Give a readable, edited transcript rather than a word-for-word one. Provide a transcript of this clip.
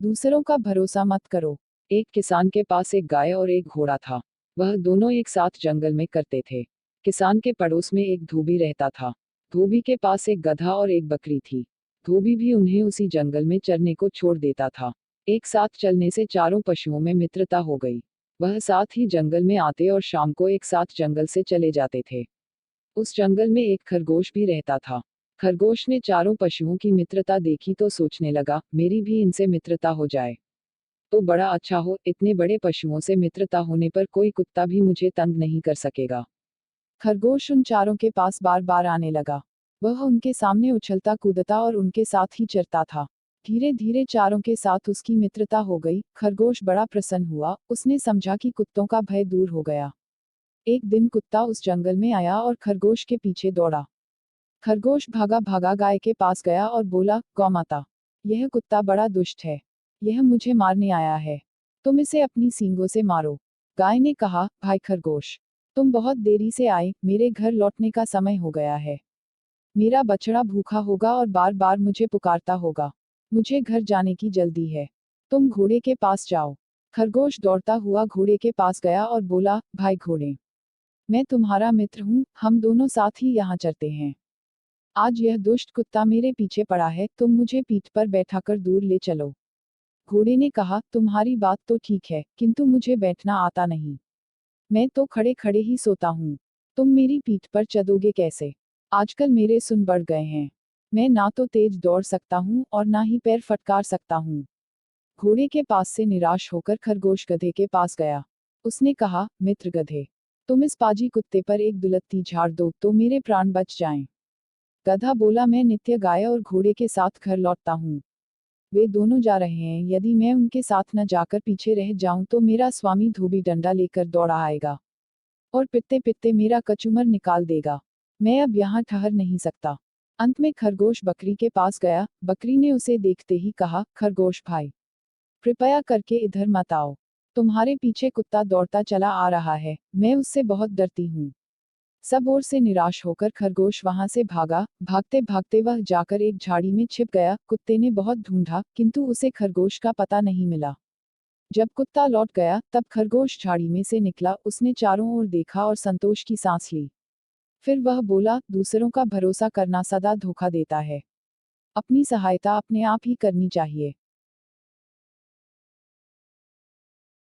दूसरों का भरोसा मत करो। एक किसान के पास एक गाय और एक घोड़ा था। वह दोनों एक साथ जंगल में करते थे। किसान के पड़ोस में एक धोबी रहता था। धोबी के पास एक गधा और एक बकरी थी। धोबी भी उन्हें उसी जंगल में चरने को छोड़ देता था। एक साथ चलने से चारों पशुओं में मित्रता हो गई। वह साथ ही जंगल में आते और शाम को एक साथ जंगल से चले जाते थे। उस जंगल में एक खरगोश भी रहता था। खरगोश ने चारों पशुओं की मित्रता देखी तो सोचने लगा, मेरी भी इनसे मित्रता हो जाए तो बड़ा अच्छा हो। इतने बड़े पशुओं से मित्रता होने पर कोई कुत्ता भी मुझे तंग नहीं कर सकेगा। खरगोश उन चारों के पास बार बार आने लगा। वह उनके सामने उछलता कूदता और उनके साथ ही चरता था। धीरे धीरे चारों के साथ उसकी मित्रता हो गई। खरगोश बड़ा प्रसन्न हुआ, उसने समझा कि कुत्तों का भय दूर हो गया। एक दिन कुत्ता उस जंगल में आया और खरगोश के पीछे दौड़ा। खरगोश भागा भागा गाय के पास गया और बोला, गौमाता, यह कुत्ता बड़ा दुष्ट है। यह मुझे मारने आया है। तुम इसे अपनी सींगों से मारो। गाय ने कहा, भाई खरगोश, तुम बहुत देरी से आए, मेरे घर लौटने का समय हो गया है। मेरा बछड़ा भूखा होगा और बार बार मुझे पुकारता होगा। मुझे घर जाने की जल्दी है। तुम घोड़े के पास जाओ। खरगोश दौड़ता हुआ घोड़े के पास गया और बोला, भाई घोड़े, मैं तुम्हारा मित्र हूँ, हम दोनों साथ ही यहाँ चलते हैं। आज यह दुष्ट कुत्ता मेरे पीछे पड़ा है, तुम मुझे पीठ पर बैठाकर दूर ले चलो। घोड़े ने कहा, तुम्हारी बात तो ठीक है, किंतु मुझे बैठना आता नहीं। मैं तो खड़े खड़े ही सोता हूँ। तुम मेरी पीठ पर चढ़ोगे कैसे? आजकल मेरे सुन बढ़ गए हैं। मैं ना तो तेज दौड़ सकता हूँ और ना ही पैर फटकार सकता हूँ। घोड़े के पास से निराश होकर खरगोश गधे के पास गया। उसने कहा, मित्र गधे, तुम इस पाजी कुत्ते पर एक दुलत्ती झाड़ दो तो मेरे प्राण बच जाएं। गधा बोला, मैं नित्य गाय और घोड़े के साथ घर लौटता हूँ। वे दोनों जा रहे हैं, यदि मैं उनके साथ न जाकर पीछे रह जाऊं तो मेरा स्वामी धोबी डंडा लेकर दौड़ा आएगा और पिटते पिटते मेरा कचूमर निकाल देगा। मैं अब यहाँ ठहर नहीं सकता। अंत में खरगोश बकरी के पास गया। बकरी ने उसे देखते ही कहा, खरगोश भाई, कृपया करके इधर मत आओ। तुम्हारे पीछे कुत्ता दौड़ता चला आ रहा है, मैं उससे बहुत डरती हूँ। सब ओर से निराश होकर खरगोश वहां से भागा। भागते भागते वह जाकर एक झाड़ी में छिप गया। कुत्ते ने बहुत ढूंढा, किंतु उसे खरगोश का पता नहीं मिला। जब कुत्ता लौट गया तब खरगोश झाड़ी में से निकला। उसने चारों ओर देखा और संतोष की सांस ली। फिर वह बोला, दूसरों का भरोसा करना सदा धोखा देता है। अपनी सहायता अपने आप ही करनी चाहिए।